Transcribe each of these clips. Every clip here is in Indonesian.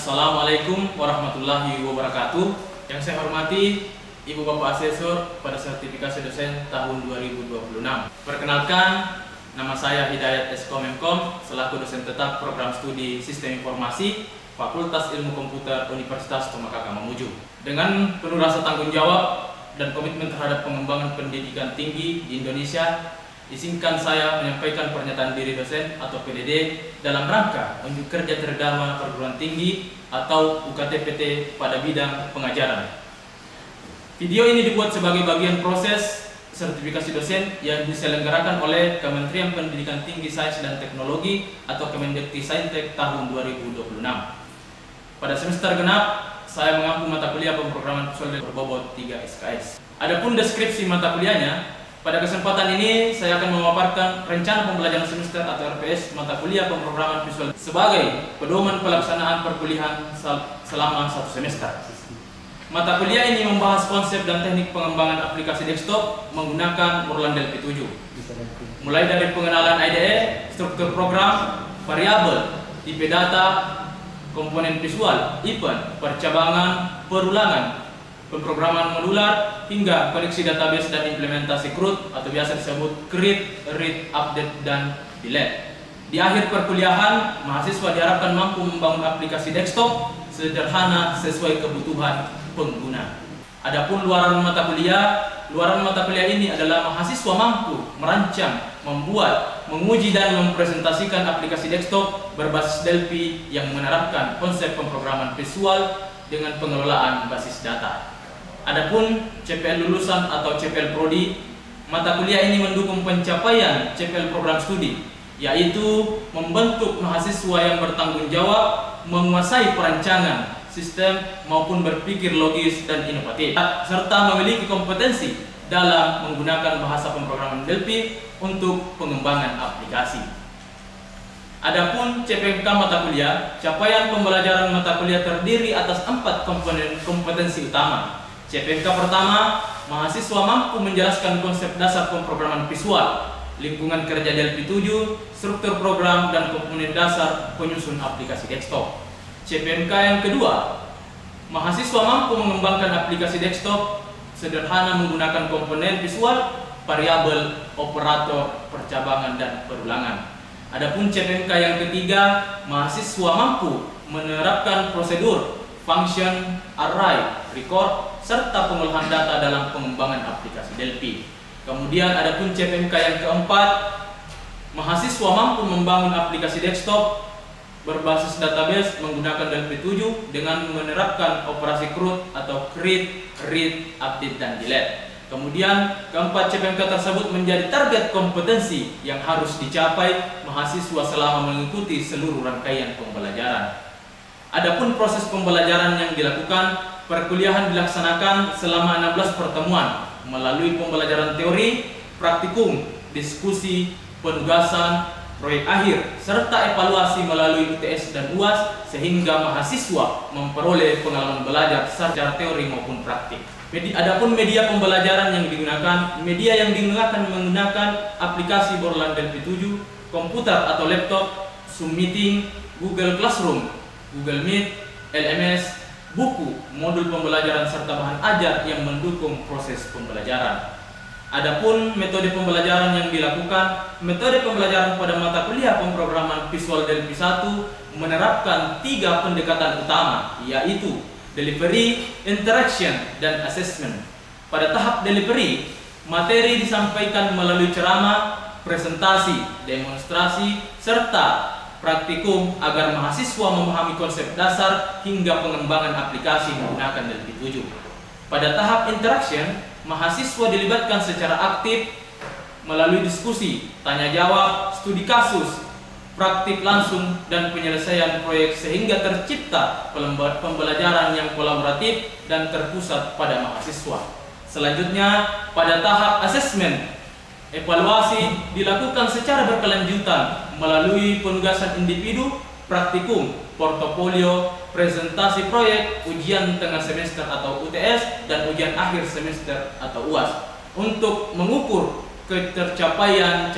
Assalamualaikum warahmatullahi wabarakatuh. Yang saya hormati Ibu Bapak Asesor pada sertifikasi dosen tahun 2026. Perkenalkan, nama saya Hidayat S. Komemkom selaku dosen tetap program studi Sistem Informasi Fakultas Ilmu Komputer Universitas Tomakaka Mamuju. Dengan penuh rasa tanggung jawab dan komitmen terhadap pengembangan pendidikan tinggi di Indonesia, izinkan saya menyampaikan pernyataan diri dosen atau PDD dalam rangka unjuk kerja terdama perguruan tinggi atau UKT-PT pada bidang pengajaran. Video ini dibuat sebagai bagian proses sertifikasi dosen yang diselenggarakan oleh Kementerian Pendidikan Tinggi, Sains dan Teknologi atau Kemendikti-Saintek tahun 2026. Pada semester genap, saya mengampu mata kuliah pemrograman visual berbobot 3 SKS. Adapun deskripsi mata kuliahnya, pada kesempatan ini saya akan memaparkan rencana pembelajaran semester atau RPS mata kuliah pemrograman visual sebagai pedoman pelaksanaan perkuliahan selama 1 semester. Mata kuliah ini membahas konsep dan teknik pengembangan aplikasi desktop menggunakan Moorland Delphi 7. Mulai dari pengenalan IDE, struktur program, variabel, tipe data, komponen visual, event, percabangan, perulangan, pemrograman modular, hingga koneksi database dan implementasi CRUD atau biasa disebut create, read, update, dan delete. Di akhir perkuliahan, mahasiswa diharapkan mampu membangun aplikasi desktop sederhana sesuai kebutuhan pengguna. Adapun luaran mata kuliah ini adalah mahasiswa mampu merancang, membuat, menguji dan mempresentasikan aplikasi desktop berbasis Delphi yang menerapkan konsep pemrograman visual dengan pengelolaan basis data. Adapun CPL lulusan atau CPL Prodi, mata kuliah ini mendukung pencapaian CPL program studi, yaitu membentuk mahasiswa yang bertanggung jawab, menguasai perancangan sistem maupun berpikir logis dan inovatif, serta memiliki kompetensi dalam menggunakan bahasa pemrograman Delphi untuk pengembangan aplikasi. Adapun CPMK mata kuliah, capaian pembelajaran mata kuliah terdiri atas 4 komponen kompetensi utama. CPMK pertama, mahasiswa mampu menjelaskan konsep dasar pemrograman visual, lingkungan kerja Delphi 7, struktur program, dan komponen dasar penyusun aplikasi desktop. CPMK yang kedua, mahasiswa mampu mengembangkan aplikasi desktop sederhana menggunakan komponen visual, variabel, operator, percabangan, dan perulangan. Adapun CPMK yang ketiga, mahasiswa mampu menerapkan prosedur, function, array, record, serta pengolahan data dalam pengembangan aplikasi Delphi. Kemudian adapun CPMK yang keempat, mahasiswa mampu membangun aplikasi desktop berbasis database menggunakan Delphi 7 dengan menerapkan operasi CRUD atau create, read, update, dan delete. Kemudian keempat CPMK tersebut menjadi target kompetensi yang harus dicapai mahasiswa selama mengikuti seluruh rangkaian pembelajaran. Adapun proses pembelajaran yang dilakukan, perkuliahan dilaksanakan selama 16 pertemuan melalui pembelajaran teori, praktikum, diskusi, penugasan, proyek akhir, serta evaluasi melalui UTS dan UAS sehingga mahasiswa memperoleh pengalaman belajar secara teori maupun praktik. Adapun media pembelajaran yang digunakan menggunakan aplikasi Moorland Delphi 7, komputer atau laptop, Zoom Meeting, Google Classroom, Google Meet, LMS, buku, modul pembelajaran serta bahan ajar yang mendukung proses pembelajaran. Adapun metode pembelajaran yang dilakukan, metode pembelajaran pada mata kuliah pemrograman visual Delphi 1 menerapkan 3 pendekatan utama, yaitu delivery, interaction, dan assessment. Pada tahap delivery, materi disampaikan melalui ceramah, presentasi, demonstrasi, serta praktikum agar mahasiswa memahami konsep dasar hingga pengembangan aplikasi menggunakan Delphi 7. Pada tahap interaction, mahasiswa dilibatkan secara aktif melalui diskusi, tanya jawab, studi kasus, praktik langsung, dan penyelesaian proyek sehingga tercipta pembelajaran yang kolaboratif dan terpusat pada mahasiswa. Selanjutnya, pada tahap assessment, evaluasi dilakukan secara berkelanjutan melalui penugasan individu, praktikum, portofolio, presentasi proyek, ujian tengah semester atau UTS, dan ujian akhir semester atau UAS untuk mengukur ketercapaian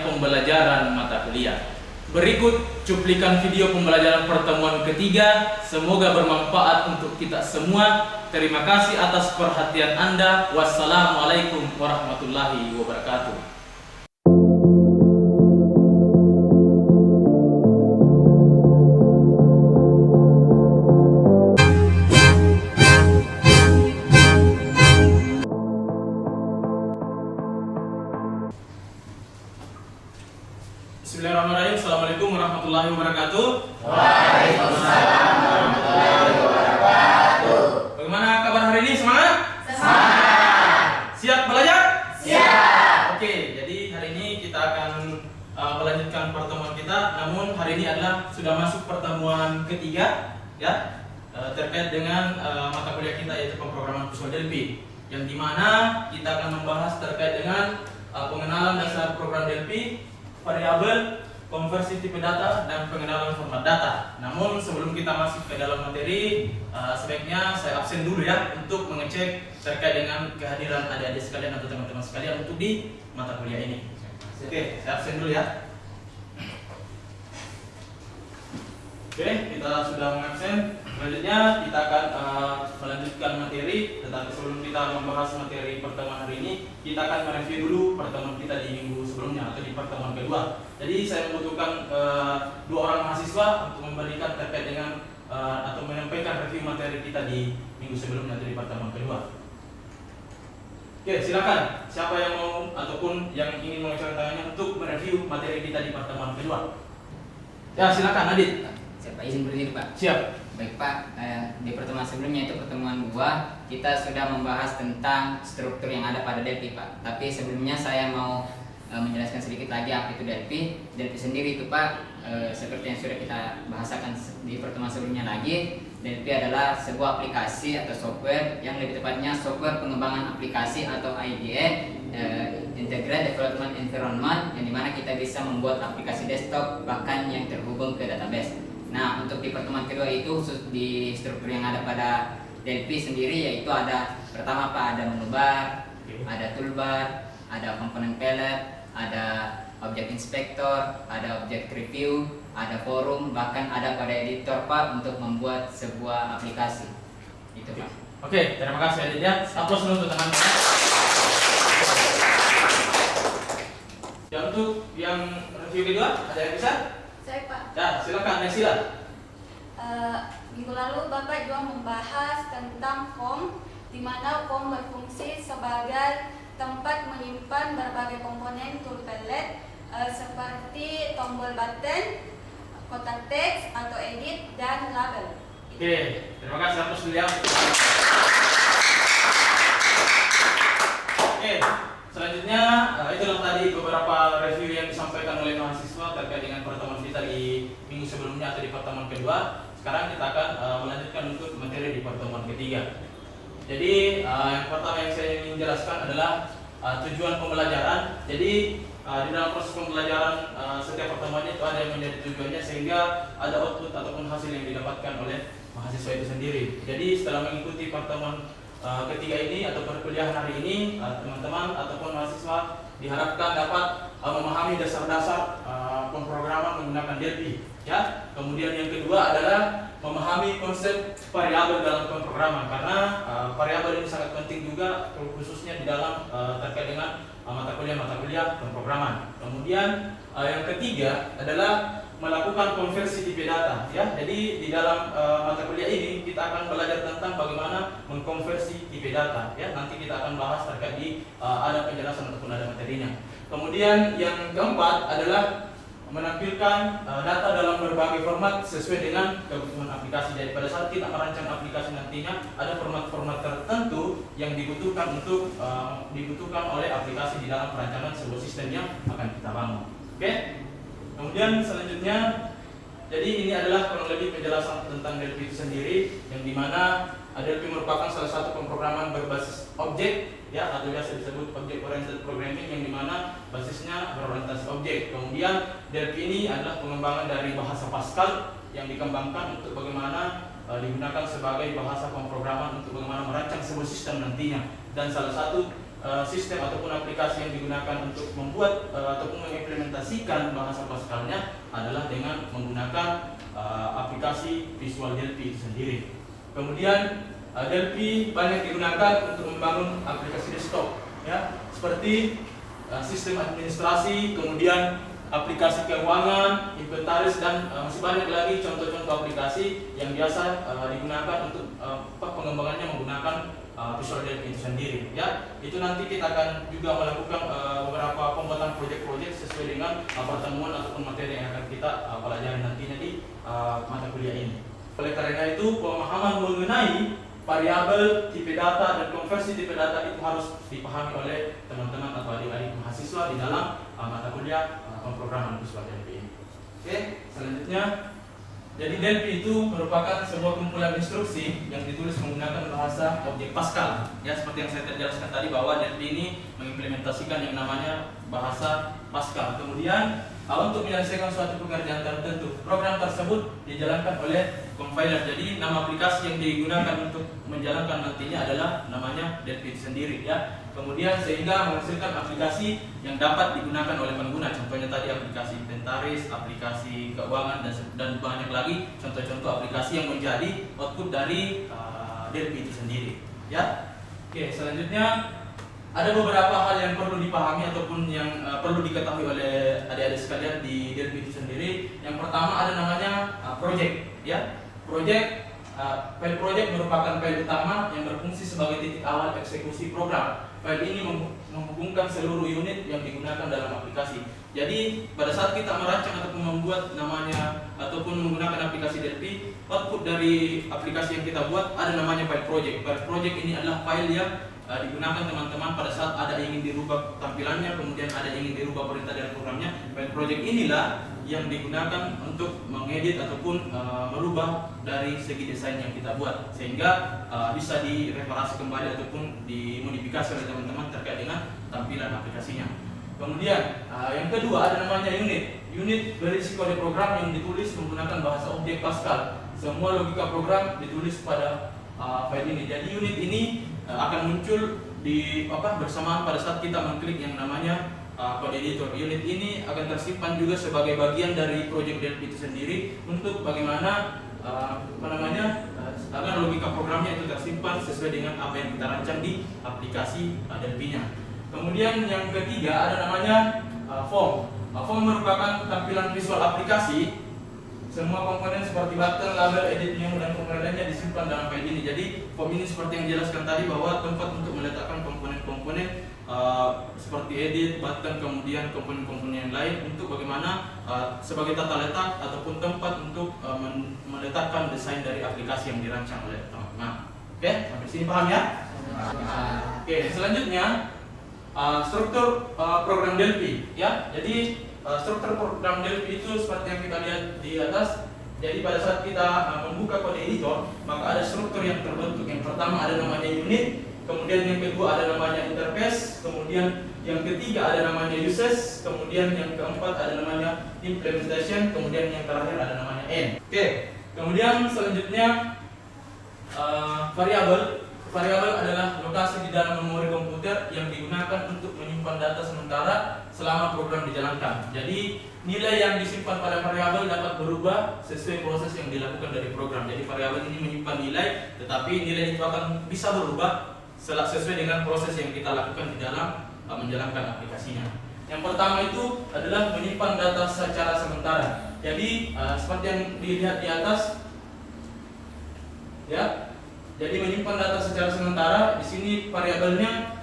pembelajaran mata kuliah. Berikut cuplikan video pembelajaran pertemuan ketiga. Semoga bermanfaat untuk kita semua. Terima kasih atas perhatian Anda. Wassalamualaikum warahmatullahi wabarakatuh. Bismillahirrahmanirrahim. Assalamualaikum warahmatullahi wabarakatuh. Waalaikumsalam warahmatullahi wabarakatuh. Bagaimana kabar hari ini? Semangat? Semangat. Siap belajar? Siap. Oke, jadi hari ini kita akan melanjutkan pertemuan kita. Namun hari ini adalah sudah masuk pertemuan ketiga, ya, terkait dengan mata kuliah kita yaitu pemrograman visual Delphi, yang dimana kita akan membahas terkait dengan pengenalan dasar program Delphi, variabel, konversi tipe data, dan pengenalan format data. Namun sebelum kita masuk ke dalam materi, sebaiknya saya absen dulu ya untuk mengecek terkait dengan kehadiran adik-adik sekalian atau teman-teman sekalian untuk di mata kuliah ini. Oke, saya absen dulu ya. Oke, kita sudah mengabsen. Selanjutnya kita akan melanjutkan materi. Tetapi sebelum kita membahas materi pertemuan hari ini, kita akan mereview dulu pertemuan kita di minggu sebelumnya atau di pertemuan kedua. Jadi saya membutuhkan 2 orang mahasiswa untuk memberikan terkait dengan atau menyampaikan review materi kita di minggu sebelumnya atau di pertemuan kedua. Oke, silakan. Siapa yang mau ataupun yang ingin mengacungkan tangannya untuk mereview materi kita di pertemuan kedua? Ya, silakan Adit. Siapa izin berdiri Pak? Siap. Baik Pak, di pertemuan sebelumnya itu pertemuan 2 kita sudah membahas tentang struktur yang ada pada Delphi Pak. Tapi sebelumnya saya mau menjelaskan sedikit lagi apa itu Delphi. Delphi sendiri itu Pak, seperti yang sudah kita bahasakan di pertemuan sebelumnya lagi, Delphi adalah sebuah aplikasi atau software, yang lebih tepatnya software pengembangan aplikasi atau IDE, Integrated Development Environment, yang dimana kita bisa membuat aplikasi desktop bahkan yang terhubung ke database. Nah, untuk di pertemuan kedua itu khusus di struktur yang ada pada Delphi sendiri, yaitu ada pertama Pak, ada menu bar, ada toolbar, ada komponen palette, ada objek inspektor, ada objek review, ada forum, bahkan ada pada editor Pak untuk membuat sebuah aplikasi. Itu Pak. Oke, terima kasih Adit ya. Aplaus dulu untuk teman-teman. Ya, untuk yang review kedua, ada yang bisa? Saya Pak. Ya, silakan Nesila. Minggu lalu Bapak juga membahas tentang form, di mana form berfungsi sebagai tempat menyimpan berbagai komponen tool palette seperti tombol button, kotak teks atau edit, dan label. Oke, terima kasih atas dulu ya. Oke, selanjutnya itulah tadi beberapa review yang disampaikan oleh mahasiswa terkait dengan pertemuan kita di minggu sebelumnya atau di pertemuan kedua. Sekarang kita akan melanjutkan untuk materi di pertemuan ketiga. Jadi yang pertama yang saya ingin jelaskan adalah tujuan pembelajaran. Jadi di dalam proses pembelajaran setiap pertemuannya itu ada yang menjadi tujuannya, sehingga ada output ataupun hasil yang didapatkan oleh mahasiswa itu sendiri. Jadi setelah mengikuti pertemuan ketiga ini atau perkuliahan hari ini, teman-teman ataupun mahasiswa diharapkan dapat memahami dasar-dasar pemrograman menggunakan Delphi, ya. Kemudian yang kedua adalah memahami konsep variabel dalam pemrograman, karena variabel ini sangat penting juga khususnya di dalam terkait dengan mata kuliah pemrograman. Kemudian yang ketiga adalah melakukan konversi tipe data, ya. Jadi di dalam mata kuliah ini kita akan belajar tentang bagaimana mengkonversi tipe data, ya. Nanti kita akan bahas terkait di ada penjelasan ataupun ada materinya. Kemudian yang keempat adalah menampilkan data dalam berbagai format sesuai dengan kebutuhan aplikasi. Jadi pada saat kita merancang aplikasi nantinya ada format-format tertentu yang dibutuhkan untuk dibutuhkan oleh aplikasi di dalam perancangan sebuah sistem yang akan kita bangun. Oke? Kemudian selanjutnya, jadi ini adalah kurang lebih penjelasan tentang Delphi itu sendiri, yang dimana Delphi merupakan salah satu pemrograman berbasis objek, ya, atau biasa disebut object oriented programming, yang dimana basisnya berorientasi objek. Kemudian Delphi ini adalah pengembangan dari bahasa Pascal yang dikembangkan untuk bagaimana digunakan sebagai bahasa pemrograman untuk bagaimana merancang sebuah sistem nantinya. Dan salah satu sistem ataupun aplikasi yang digunakan untuk membuat ataupun mengimplementasikan bahasa Pascalnya adalah dengan menggunakan aplikasi Visual Delphi itu sendiri. Kemudian Delphi banyak digunakan untuk membangun aplikasi desktop, ya, seperti sistem administrasi, kemudian aplikasi keuangan, inventaris, dan masih banyak lagi contoh-contoh aplikasi yang biasa digunakan untuk pengembangannya menggunakan Visual Delphi itu sendiri, ya. Itu nanti kita akan juga melakukan beberapa pembuatan proyek-proyek sesuai dengan pertemuan ataupun materi yang akan kita pelajari nantinya di mata kuliah ini. Oleh karena itu, pemahaman mengenai variabel, tipe data, dan konversi tipe data itu harus dipahami oleh teman-teman atau adik-adik mahasiswa di dalam mata kuliah pemrograman Visual Delphi ini. Oke, selanjutnya, jadi Delphi itu merupakan sebuah kumpulan instruksi yang ditulis menggunakan bahasa objek Pascal. Ya, seperti yang saya jelaskan tadi bahwa Delphi ini mengimplementasikan yang namanya bahasa Pascal. Kemudian untuk menyelesaikan suatu pekerjaan tertentu, program tersebut dijalankan oleh compiler. Jadi nama aplikasi yang digunakan untuk menjalankan nantinya adalah namanya Delphi sendiri, ya. Kemudian sehingga menghasilkan aplikasi yang dapat digunakan oleh pengguna. Contohnya tadi aplikasi inventaris, aplikasi keuangan, dan banyak lagi contoh-contoh aplikasi yang menjadi output dari Delphi itu sendiri, ya. Oke, selanjutnya ada beberapa hal yang perlu dipahami ataupun yang perlu diketahui oleh adik-adik sekalian di Delphi itu sendiri. Yang pertama ada namanya project, ya. File project merupakan file utama yang berfungsi sebagai titik awal eksekusi program. File ini menghubungkan seluruh unit yang digunakan dalam aplikasi. Jadi pada saat kita merancang ataupun membuat namanya ataupun menggunakan aplikasi Delphi, output dari aplikasi yang kita buat ada namanya file project. File project ini adalah file yang digunakan teman-teman pada saat ada ingin dirubah tampilannya, kemudian ada ingin dirubah perintah dari programnya. File project inilah yang digunakan untuk mengedit ataupun merubah dari segi desain yang kita buat, sehingga bisa direparasi kembali ataupun dimodifikasi oleh teman-teman terkait dengan tampilan aplikasinya. Kemudian yang kedua ada namanya unit. Unit berisi kode program yang ditulis menggunakan bahasa objek Pascal. Semua logika program ditulis pada file ini. Jadi unit ini akan muncul di bersamaan pada saat kita mengklik yang namanya code editor. Unit ini akan tersimpan juga sebagai bagian dari project Delphi itu sendiri untuk bagaimana agar logika programnya itu tersimpan sesuai dengan apa yang kita rancang di aplikasi Delphi-nya. Kemudian yang ketiga ada namanya form. Form merupakan tampilan visual aplikasi. Semua komponen seperti button, label, edit menu, dan komponen lainnya disimpan dalam file ini. Jadi form ini seperti yang dijelaskan tadi bahwa tempat untuk meletakkan komponen-komponen seperti edit, button, kemudian komponen-komponen yang lain untuk bagaimana sebagai tata letak ataupun tempat untuk meletakkan desain dari aplikasi yang dirancang oleh teman-teman. Oke, sampai sini paham ya? Oke, selanjutnya struktur program Delphi, ya. Jadi struktur program Delphi itu seperti yang kita lihat di atas. Jadi pada saat kita membuka kode editor, maka ada struktur yang terbentuk. Yang pertama ada namanya unit, kemudian yang kedua ada namanya interface, kemudian yang ketiga ada namanya uses, kemudian yang keempat ada namanya implementation, kemudian yang terakhir ada namanya end. Oke, kemudian selanjutnya variabel. Variabel adalah lokasi di dalam memori komputer yang digunakan untuk menyimpan data sementara selama program dijalankan. Jadi nilai yang disimpan pada variabel dapat berubah sesuai proses yang dilakukan dari program. Jadi variabel ini menyimpan nilai, tetapi nilai itu akan bisa berubah sesuai dengan proses yang kita lakukan di dalam menjalankan aplikasinya. Yang pertama itu adalah menyimpan data secara sementara. Jadi seperti yang dilihat di atas, ya. Jadi menyimpan data secara sementara. Di sini variabelnya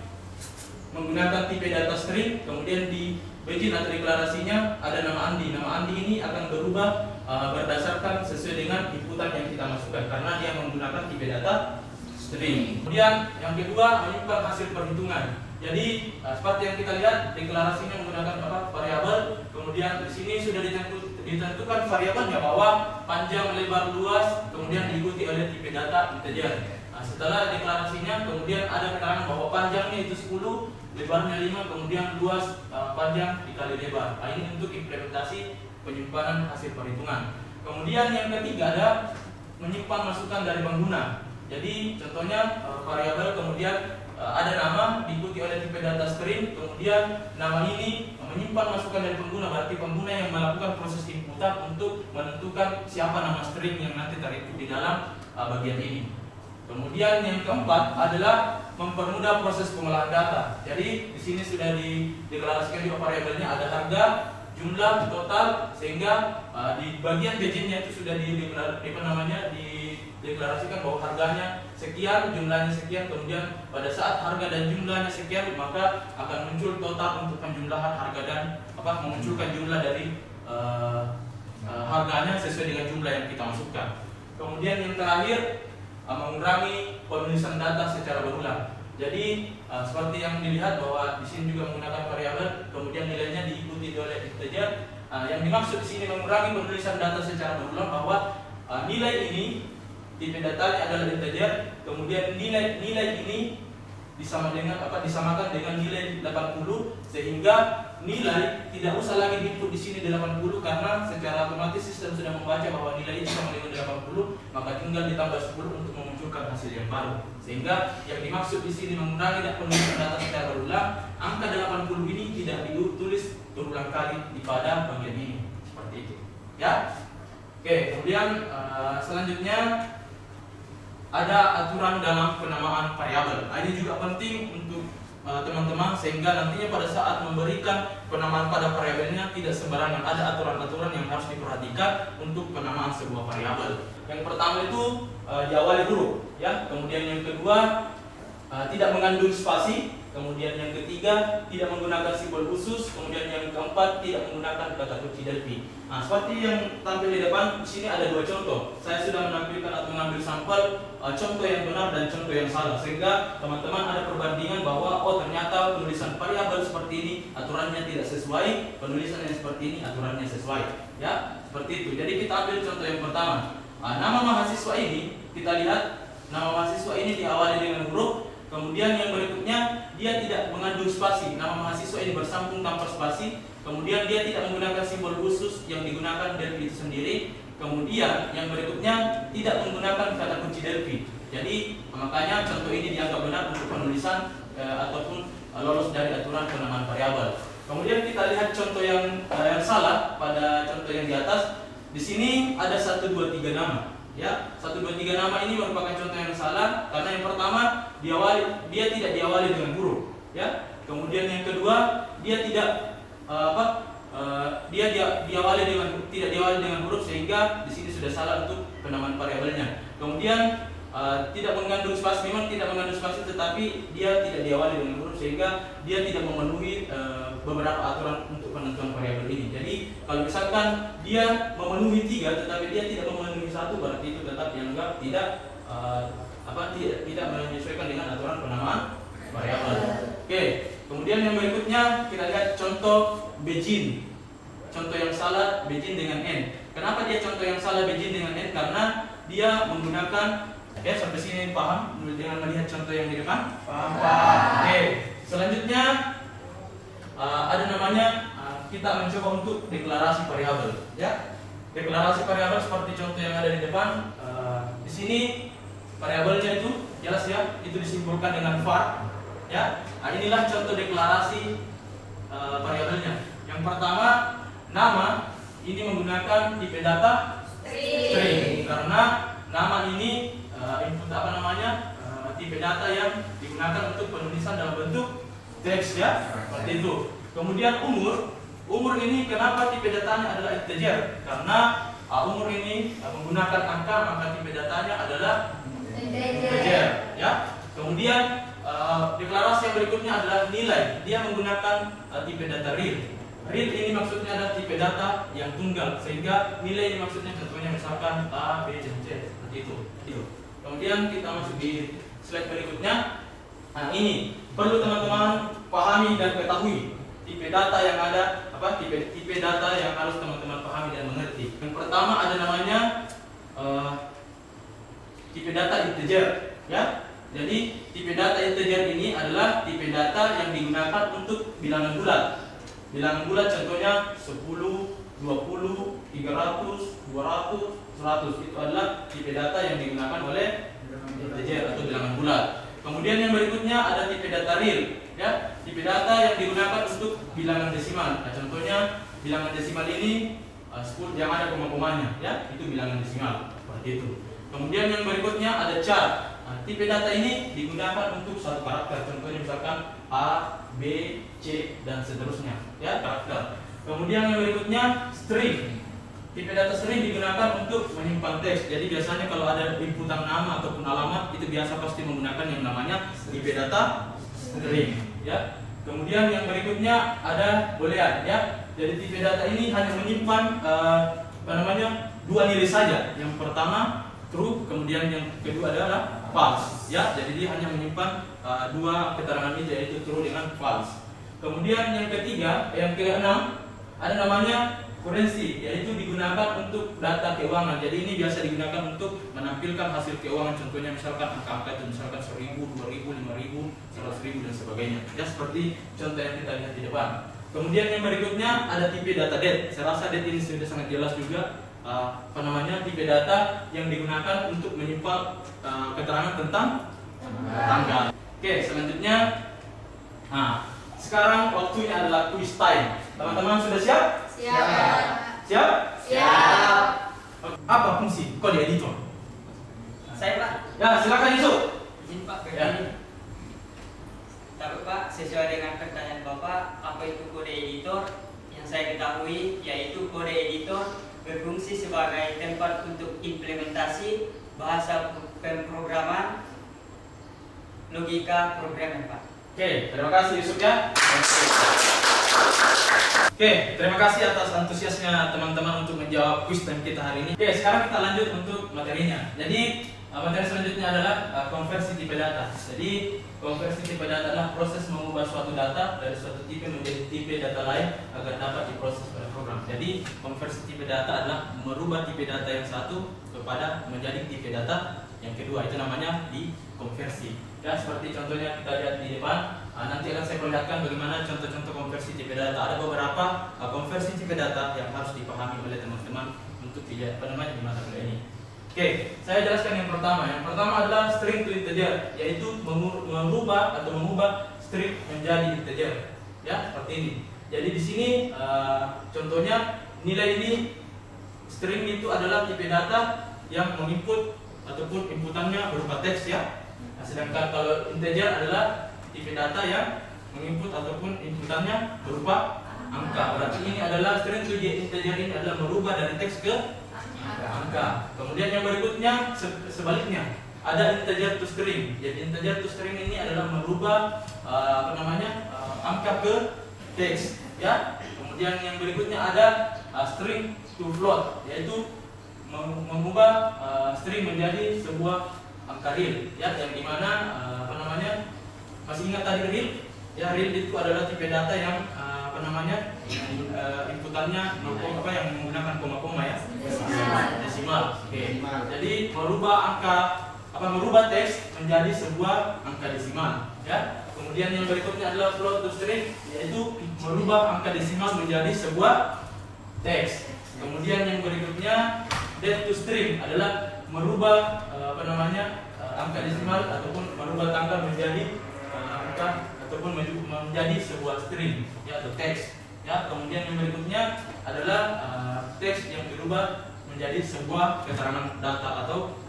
menggunakan tipe data string, kemudian di begin atau deklarasinya ada nama Andi. Nama Andi ini akan berubah berdasarkan sesuai dengan inputan yang kita masukkan karena dia menggunakan tipe data string. Kemudian yang kedua menyimpan hasil perhitungan. Jadi seperti yang kita lihat deklarasinya menggunakan variabel. Kemudian di sini sudah ditentukan variabelnya bahwa panjang, lebar, luas, kemudian diikuti oleh tipe data integer. Setelah deklarasinya kemudian ada keterangan bahwa panjangnya itu 10, lebarnya 5, kemudian luas panjang dikali lebar. Ini untuk implementasi penyimpanan hasil perhitungan. Kemudian yang ketiga ada menyimpan masukan dari pengguna. Jadi contohnya variabel kemudian ada nama diikuti oleh tipe tipe data string, kemudian nama ini menyimpan masukan dari pengguna, berarti pengguna yang melakukan proses inputan untuk menentukan siapa nama string yang nanti terinput di dalam bagian ini. Kemudian yang keempat adalah mempermudah proses pengolahan data. Jadi di sini sudah dideklarasikan juga variabelnya, ada harga, jumlah, total, sehingga di bagian begin-nya itu sudah dideklarasikan bahwa harganya sekian, jumlahnya sekian, kemudian pada saat harga dan jumlahnya sekian maka akan muncul total untuk penjumlahan harga dan memunculkan jumlah dari harganya sesuai dengan jumlah yang kita masukkan. Kemudian yang terakhir, mengurangi penulisan data secara berulang. Jadi seperti yang dilihat bahwa di sini juga menggunakan variabel, kemudian nilainya diikuti oleh integer. Yang dimaksud di sini mengurangi penulisan data secara berulang bahwa nilai ini tipe datanya adalah integer, kemudian nilai ini disamakan dengan nilai 80, sehingga nilai tidak usah lagi diinput di sini 80 karena secara otomatis sistem sudah membaca bahwa nilai itu sama dengan 80, maka tinggal ditambah 10 untuk memunculkan hasil yang baru. Sehingga yang dimaksud di sini mengurangi penulisan data secara berulang, angka 80 ini tidak ditulis berulang kali di pada bagian ini, seperti itu. Ya. Oke, kemudian selanjutnya ada aturan dalam penamaan variabel. Ini juga penting untuk teman-teman sehingga nantinya pada saat memberikan penamaan pada variabelnya tidak sembarangan. Ada aturan-aturan yang harus diperhatikan untuk penamaan sebuah variabel. Yang pertama itu diawali huruf, ya. Kemudian yang kedua tidak mengandung spasi. Kemudian yang ketiga tidak menggunakan simbol khusus. Kemudian yang keempat tidak menggunakan kata kunci Delphi. Nah, seperti yang tampil di depan, di sini ada dua contoh. Saya sudah menampilkan atau mengambil sampel contoh yang benar dan contoh yang salah, sehingga teman-teman ada perbandingan bahwa ternyata penulisan variabel seperti ini aturannya tidak sesuai, penulisan yang seperti ini aturannya sesuai. Ya, seperti itu. Jadi kita ambil contoh yang pertama. Nama mahasiswa ini kita lihat, nama mahasiswa ini diawali dengan huruf. Kemudian yang berikutnya dia tidak mengandung spasi. Nama mahasiswa ini bersambung tanpa spasi. Kemudian dia tidak menggunakan simbol khusus yang digunakan Delphi itu sendiri. Kemudian yang berikutnya tidak menggunakan kata kunci Delphi. Jadi makanya contoh ini dianggap benar untuk penulisan ataupun lolos dari aturan penamaan variabel. Kemudian kita lihat contoh yang salah pada contoh yang di atas. Di sini ada 1, 2, 3 nama. Ya, 1, 2, 3 nama ini merupakan contoh yang salah karena yang pertama dia tidak diawali dengan huruf, ya. Kemudian yang kedua dia tidak tidak diawali dengan huruf, sehingga di sini sudah salah untuk penamaan variabelnya. Kemudian tidak mengandung spasi, memang tidak mengandung spasi, tetapi dia tidak diawali dengan huruf sehingga dia tidak memenuhi beberapa aturan untuk penentuan variabel ini. Jadi kalau misalkan dia memenuhi 3 tetapi dia tidak memenuhi 1, berarti itu tetap dianggap tidak menyesuaikan dengan aturan penamaan variabel. Oke, kemudian yang berikutnya kita lihat contoh begin. Contoh yang salah begin dengan n. Kenapa dia contoh yang salah begin dengan n? Karena dia menggunakan, ya, sampai sini paham dengan melihat contoh yang di depan? Paham. Oke, selanjutnya ada namanya kita mencoba untuk deklarasi variabel, ya. Deklarasi variabel seperti contoh yang ada di depan. Di sini variabelnya itu jelas, ya, itu disimpulkan dengan var, ya. Nah, inilah contoh deklarasi variabelnya. Yang pertama, nama ini menggunakan tipe data string karena nama ini input tipe data yang digunakan untuk penulisan dalam bentuk teks, ya, seperti itu. Kemudian umur ini kenapa tipe datanya adalah integer? Karena umur ini menggunakan angka, maka tipe datanya adalah integer, ya. Kemudian deklarasi yang berikutnya adalah nilai. Dia menggunakan tipe data real. Real ini maksudnya adalah tipe data yang tunggal, sehingga nilai ini maksudnya contohnya misalkan A, B, dan C, seperti itu. Kemudian kita masuk di slide berikutnya. Nah, ini perlu teman-teman pahami dan ketahui tipe data yang ada, tipe data yang harus teman-teman pahami dan mengerti. Yang pertama ada namanya tipe data integer, ya. Jadi tipe data integer ini adalah tipe data yang digunakan untuk bilangan bulat. Bilangan bulat contohnya 10, 20, 300, 200, 100. Itu adalah tipe data yang digunakan oleh integer atau bilangan bulat. Kemudian yang berikutnya ada tipe data real, ya. Tipe tipe data yang digunakan untuk bilangan desimal. Nah, contohnya bilangan desimal ini 10 yang ada koma-komanya, ya, itu bilangan desimal seperti itu. Kemudian yang berikutnya ada chart. Nah, tipe data ini digunakan untuk satu karakter. Contohnya misalkan A, B, C dan seterusnya, ya, karakter. Kemudian yang berikutnya string. Tipe data string digunakan untuk menyimpan teks. Jadi biasanya kalau ada inputan nama ataupun alamat itu biasa pasti menggunakan yang namanya tipe data string, ya. Kemudian yang berikutnya ada boolean, ya. Jadi tipe data ini hanya menyimpan dua nilai saja. Yang pertama true, kemudian yang kedua adalah false, ya. Jadi dia hanya menyimpan dua keterangan ini, yaitu true dengan false. Kemudian yang ketiga, yang keenam ada namanya currency, yaitu digunakan untuk data keuangan. Jadi ini biasa digunakan untuk menampilkan hasil keuangan. Contohnya misalkan angka-angka itu misalkan 1000, 2000, 5000, 100.000 dan sebagainya. Ya, seperti contoh yang kita lihat di depan. Kemudian yang berikutnya ada tipe data date. Saya rasa date ini sudah sangat jelas juga. Tipe data yang digunakan untuk menyimpan keterangan tentang tanggal. Oke, selanjutnya, sekarang waktunya adalah quiz time. Teman-teman sudah siap? Siap. Siap? Siap. Apa fungsi kode editor? Saya Pak, Ya, silakan Yusuf. izin Pak Ya. Tapi Pak, sesuai dengan pertanyaan Bapak, apa itu kode editor? Yang saya ketahui yaitu kode editor berfungsi sebagai tempat untuk implementasi bahasa pemrograman logika programmer, Pak. Oke, terima kasih Yusuf ya. Oke, terima kasih atas antusiasnya teman-teman untuk menjawab quiz time kita hari ini. Oke, sekarang kita lanjut untuk materinya. Jadi materi selanjutnya adalah konversi tipe data. Jadi konversi tipe data adalah proses mengubah suatu data dari suatu tipe menjadi tipe data lain agar dapat diproses pada program. Jadi konversi tipe data adalah merubah tipe data yang satu kepada menjadi tipe data yang kedua. Itu namanya dikonversi. Ya, seperti contohnya kita lihat di depan. Nanti akan saya perlihatkan bagaimana contoh-contoh konversi tipe data. Ada beberapa konversi tipe data yang harus dipahami oleh teman-teman untuk di mata kuliah ini. Oke, saya jelaskan yang pertama. Yang pertama adalah string to integer, yaitu mengubah string menjadi integer. Ya, seperti ini. Jadi di sini contohnya nilai ini string itu adalah tipe data yang menginput ataupun inputannya berupa teks, ya. Nah, sedangkan kalau integer adalah tipe data yang menginput ataupun inputannya berupa angka. Berarti ini adalah string to integer ini adalah merubah dari teks ke angka. Kemudian yang berikutnya sebaliknya ada integer to string. Jadi integer to string ini adalah merubah angka ke teks, ya. Kemudian yang berikutnya ada string to float, yaitu mengubah string menjadi sebuah angka real, ya, yang dimana masih ingat tadi real? Ya, real itu adalah tipe data yang inputannya yang menggunakan koma-koma, ya, desimal. Oke. Jadi merubah teks menjadi sebuah angka desimal, ya. Kemudian yang berikutnya adalah float to string, yaitu merubah angka desimal menjadi sebuah teks. Kemudian yang berikutnya date to string adalah merubah angka desimal ataupun merubah tanggal menjadi angka ataupun menjadi sebuah string, ya, atau teks, ya. Kemudian yang berikutnya adalah teks yang dirubah menjadi sebuah keterangan data atau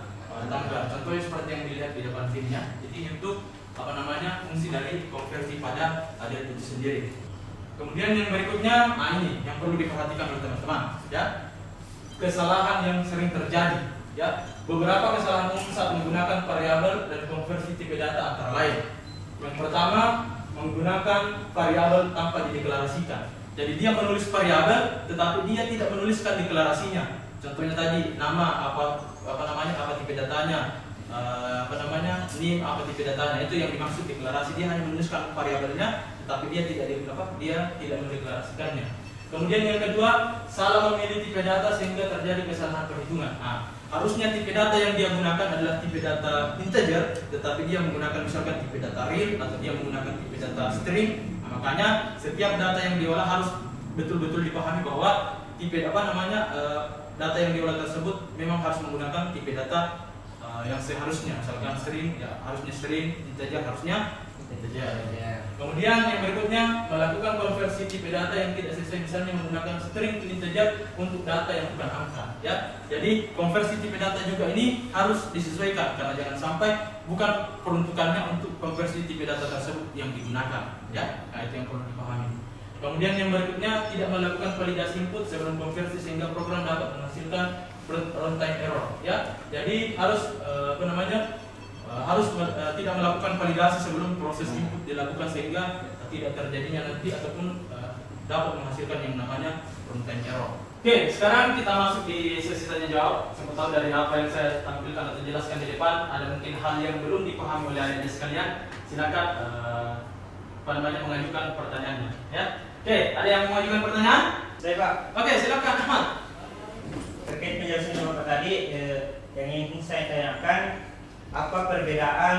tanggal. Contohnya seperti yang dilihat di depan sini, ya. Jadi itu fungsi dari konversi pada date itu sendiri. Kemudian yang berikutnya, ini yang perlu diperhatikan oleh teman-teman, ya. Kesalahan yang sering terjadi, ya. Beberapa kesalahan umum saat menggunakan variabel dan konversi tipe data antara lain. Yang pertama, menggunakan variabel tanpa dideklarasikan. Jadi dia menulis variabel, tetapi dia tidak menuliskan deklarasinya. Contohnya tadi nama apa tipe datanya, name apa tipe datanya. Itu yang dimaksud deklarasi. Dia hanya menuliskan variabelnya, tetapi dia tidak mendeklarasikannya. Kemudian yang kedua, salah memilih tipe data sehingga terjadi kesalahan perhitungan. Harusnya tipe data yang dia gunakan adalah tipe data integer, tetapi dia menggunakan misalkan tipe data real atau dia menggunakan tipe data string. Makanya setiap data yang diolah harus betul-betul dipahami bahwa tipe data yang diolah tersebut memang harus menggunakan tipe data yang seharusnya. Misalkan string, ya harusnya string, integer harusnya integer. Kemudian yang berikutnya melakukan konversi tipe data yang tidak sesuai, misalnya menggunakan string to integer untuk data yang bukan angka, ya. Jadi konversi tipe data juga ini harus disesuaikan karena jangan sampai bukan peruntukannya untuk konversi tipe data tersebut yang digunakan, ya. Nah, itu yang perlu dipahami. Kemudian yang berikutnya tidak melakukan validasi input sebelum konversi sehingga program dapat menghasilkan runtime error, ya. Jadi harus tidak melakukan validasi sebelum proses input dilakukan sehingga tidak terjadinya nanti ataupun dapat menghasilkan yang namanya runtime error. Oke, sekarang kita masuk di sesi tanya jawab. Siapa tahu dari apa yang saya tampilkan atau jelaskan di depan ada mungkin hal yang belum dipahami oleh adik-adik sekalian. Silakan mengajukan pertanyaannya, ya. Oke, ada yang mengajukan pertanyaan? Saya Pak, Oke, silakan Ahmad. terkait penjelasan Bapak tadi, yang ingin saya tanyakan, apa perbedaan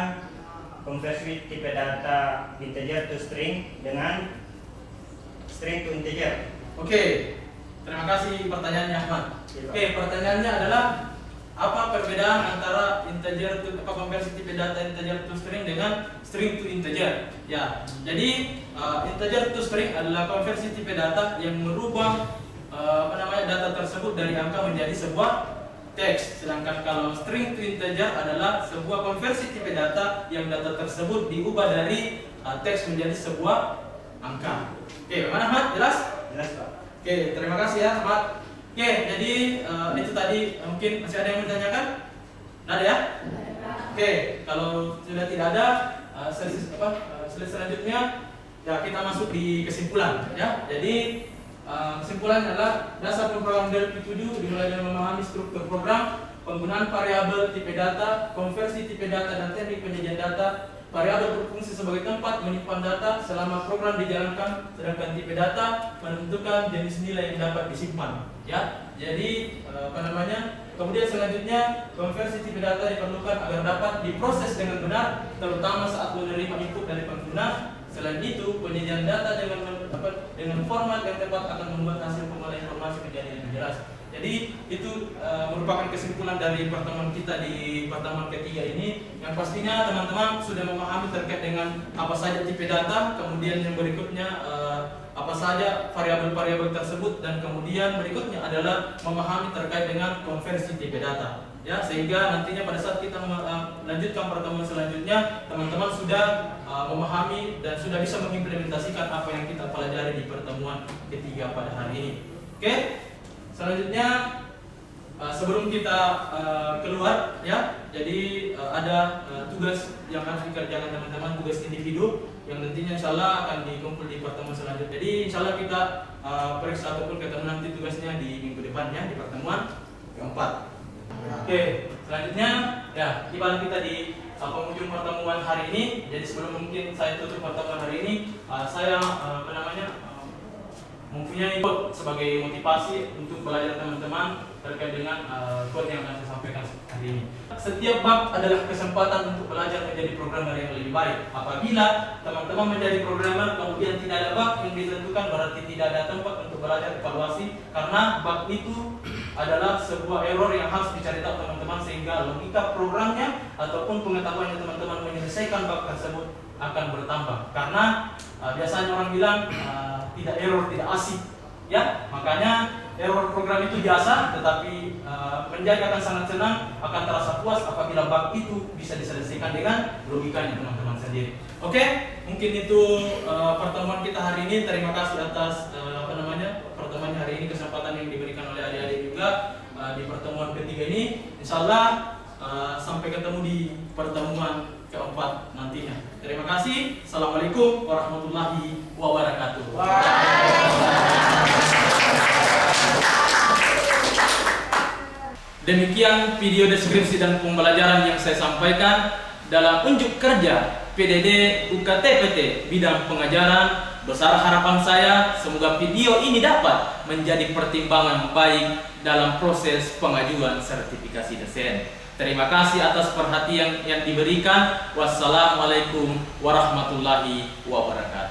konversi tipe data integer to string dengan string to integer? Oke, terima kasih pertanyaannya Ahmad. Oke, pertanyaannya adalah apa perbedaan antara konversi tipe data integer to string dengan string to integer? Ya, jadi integer to string adalah konversi tipe data yang merubah data tersebut dari angka menjadi sebuah teks. Sedangkan kalau string to integer adalah sebuah konversi tipe data yang data tersebut diubah dari teks menjadi sebuah angka. Oke, bagaimana Ahmad? Jelas? Jelas Pak. Oke, terima kasih ya Ahmad. Oke, jadi itu tadi mungkin masih ada yang menanyakan? Ada ya? Oke, kalau sudah tidak ada, sesi selanjutnya ya kita masuk di kesimpulan ya. Jadi kesimpulan adalah dasar pemrograman Delphi 7 dimulai dengan memahami struktur program, penggunaan variabel tipe data, konversi tipe data dan teknik penyajian data. Variabel berfungsi sebagai tempat menyimpan data selama program dijalankan, sedangkan tipe data menentukan jenis nilai yang dapat disimpan. Ya, jadi kemudian selanjutnya konversi tipe data diperlukan agar dapat diproses dengan benar, terutama saat menerima input dari pengguna. Selain itu, penyajian data dengan format yang tepat akan membuat hasil pengolahan informasi menjadi lebih jelas. Jadi itu merupakan kesimpulan dari pertemuan kita di pertemuan ketiga ini. Yang pastinya teman-teman sudah memahami terkait dengan apa saja tipe data, kemudian yang berikutnya apa saja variabel-variabel tersebut, dan kemudian berikutnya adalah memahami terkait dengan konversi tipe data. Ya, sehingga nantinya pada saat kita melanjutkan pertemuan selanjutnya, teman-teman sudah memahami dan sudah bisa mengimplementasikan apa yang kita pelajari di pertemuan ketiga pada hari ini. Oke, selanjutnya sebelum kita keluar ya, jadi ada tugas yang harus dikerjakan teman-teman, tugas individu yang nantinya insya Allah akan dikumpul di pertemuan selanjutnya. Jadi insya Allah kita periksa ataupun ketemu nanti tugasnya di minggu depan ya, di pertemuan keempat. Oke, selanjutnya ya tiba kita di penghujung pertemuan hari ini. Jadi sebelum mungkin saya tutup pertemuan hari ini, saya mempunyai quote sebagai motivasi untuk belajar teman-teman terkait dengan quote yang akan saya sampaikan hari ini. Setiap bab adalah kesempatan untuk belajar menjadi programmer yang lebih baik. Apabila teman-teman menjadi programmer kemudian tidak ada bab yang ditentukan, berarti tidak ada tempat untuk belajar evaluasi, karena bab itu adalah sebuah error yang harus dicari tahu teman-teman, sehingga logika programnya ataupun pengetahuannya teman-teman menyelesaikan bab tersebut akan bertambah. Karena biasanya orang bilang tidak error tidak asik ya, makanya error program itu biasa, tetapi menjaga akan sangat senang, akan terasa puas apabila bab itu bisa diselesaikan dengan logikanya teman-teman sendiri. Oke, mungkin itu pertemuan kita hari ini. Terima kasih atas pertemuan hari ini, kesempatan yang diberikan oleh adik-adik juga di pertemuan ketiga ini. Insyaallah sampai ketemu di pertemuan keempat nantinya. Terima kasih. Assalamualaikum warahmatullahi wabarakatuh. Demikian video deskripsi dan pembelajaran yang saya sampaikan dalam unjuk kerja PDD UKT-PT bidang pengajaran. Besar harapan saya semoga video ini dapat menjadi pertimbangan baik dalam proses pengajuan sertifikasi dosen. Terima kasih atas perhatian yang diberikan. Wassalamualaikum warahmatullahi wabarakatuh.